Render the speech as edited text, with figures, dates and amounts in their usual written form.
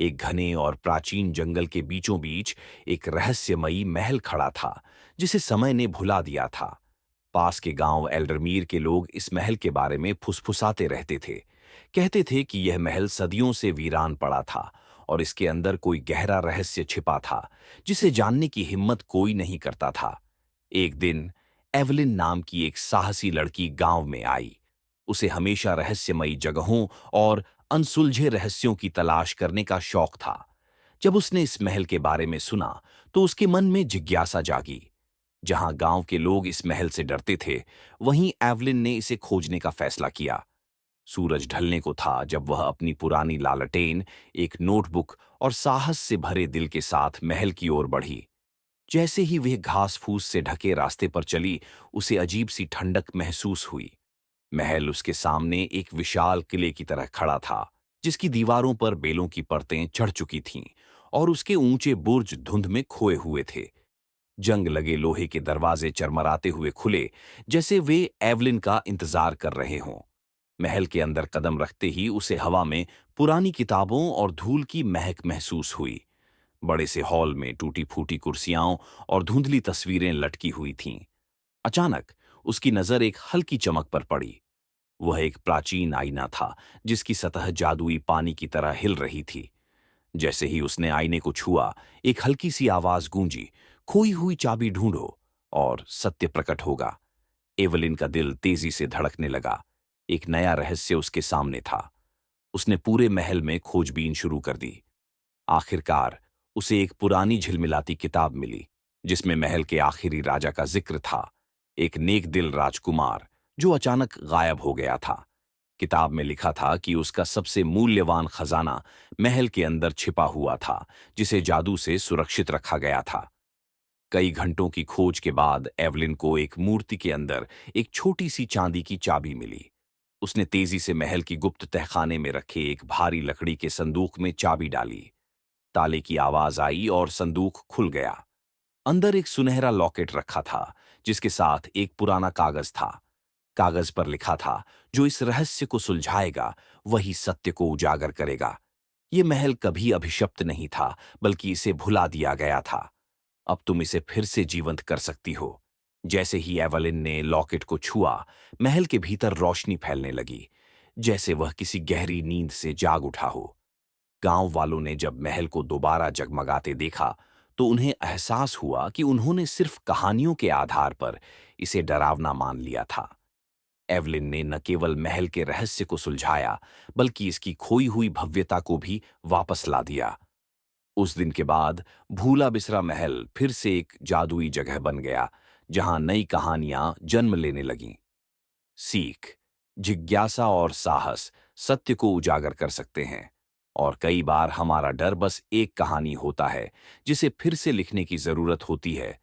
एक घने और प्राचीन जंगल के बीचों बीच एक रहस्यमयी महल खड़ा था, जिसे समय ने भुला दिया था। पास के गांव एल्डरमीर के लोग इस महल के बारे में फुसफुसाते रहते थे। कहते थे कि यह महल सदियों से वीरान पड़ा था और इसके अंदर कोई गहरा रहस्य छिपा था, जिसे जानने की हिम्मत कोई नहीं करता था। एक दिन एवलिन नाम की एक साहसी लड़की गांव में आई। उसे हमेशा रहस्यमयी जगहों और अनसुलझे रहस्यों की तलाश करने का शौक था। जब उसने इस महल के बारे में सुना, तो उसके मन में जिज्ञासा जागी। जहां गांव के लोग इस महल से डरते थे, वहीं एवलिन ने इसे खोजने का फैसला किया। सूरज ढलने को था जब वह अपनी पुरानी लालटेन, एक नोटबुक और साहस से भरे दिल के साथ महल की ओर बढ़ी। जैसे ही वह घास फूस से ढके रास्ते पर चली, उसे अजीब सी ठंडक महसूस हुई। महल उसके सामने एक विशाल किले की तरह खड़ा था, जिसकी दीवारों पर बेलों की परतें चढ़ चुकी थीं और उसके ऊंचे बुर्ज धुंध में खोए हुए थे। जंग लगे लोहे के दरवाजे चरमराते हुए खुले, जैसे वे एवलिन का इंतजार कर रहे हों। महल के अंदर कदम रखते ही उसे हवा में पुरानी किताबों और धूल की महक महसूस हुई। बड़े से हॉल में टूटी फूटी कुर्सियां और धुंधली तस्वीरें लटकी हुई थीं। अचानक उसकी नजर एक हल्की चमक पर पड़ी। वह एक प्राचीन आईना था, जिसकी सतह जादुई पानी की तरह हिल रही थी। जैसे ही उसने आईने को छुआ, एक हल्की सी आवाज गूंजी, खोई हुई चाबी ढूंढो और सत्य प्रकट होगा। एवलिन का दिल तेजी से धड़कने लगा। एक नया रहस्य उसके सामने था। उसने पूरे महल में खोजबीन शुरू कर दी। आखिरकार उसे एक पुरानी झिलमिलाती किताब मिली, जिसमें महल के आखिरी राजा का जिक्र था, एक नेक दिल राजकुमार जो अचानक गायब हो गया था। किताब में लिखा था कि उसका सबसे मूल्यवान खजाना महल के अंदर छिपा हुआ था, जिसे जादू से सुरक्षित रखा गया था। कई घंटों की खोज के बाद एवलिन को एक मूर्ति के अंदर एक छोटी सी चांदी की चाबी मिली। उसने तेजी से महल की गुप्त तहखाने में रखे एक भारी लकड़ी के संदूक में चाबी डाली। ताले की आवाज आई और संदूक खुल गया। अंदर एक सुनहरा लॉकेट रखा था, जिसके साथ एक पुराना कागज था। कागज पर लिखा था, जो इस रहस्य को सुलझाएगा, वही सत्य को उजागर करेगा। ये महल कभी अभिशप्त नहीं था, बल्कि इसे भुला दिया गया था। अब तुम इसे फिर से जीवंत कर सकती हो। जैसे ही एवलिन ने लॉकेट को छुआ, महल के भीतर रोशनी फैलने लगी, जैसे वह किसी गहरी नींद से जाग उठा हो। गांव वालों ने जब महल को दोबारा जगमगाते देखा, तो उन्हें एहसास हुआ कि उन्होंने सिर्फ कहानियों के आधार पर इसे डरावना मान लिया था। एवलिन ने न केवल महल के रहस्य को सुलझाया, बल्कि इसकी खोई हुई भव्यता को भी वापस ला दिया। उस दिन के बाद भूला बिसरा महल फिर से एक जादुई जगह बन गया, जहां नई कहानियां जन्म लेने लगीं। सीख: जिज्ञासा और साहस सत्य को उजागर कर सकते हैं, और कई बार हमारा डर बस एक कहानी होता है, जिसे फिर से लिखने की जरूरत होती है।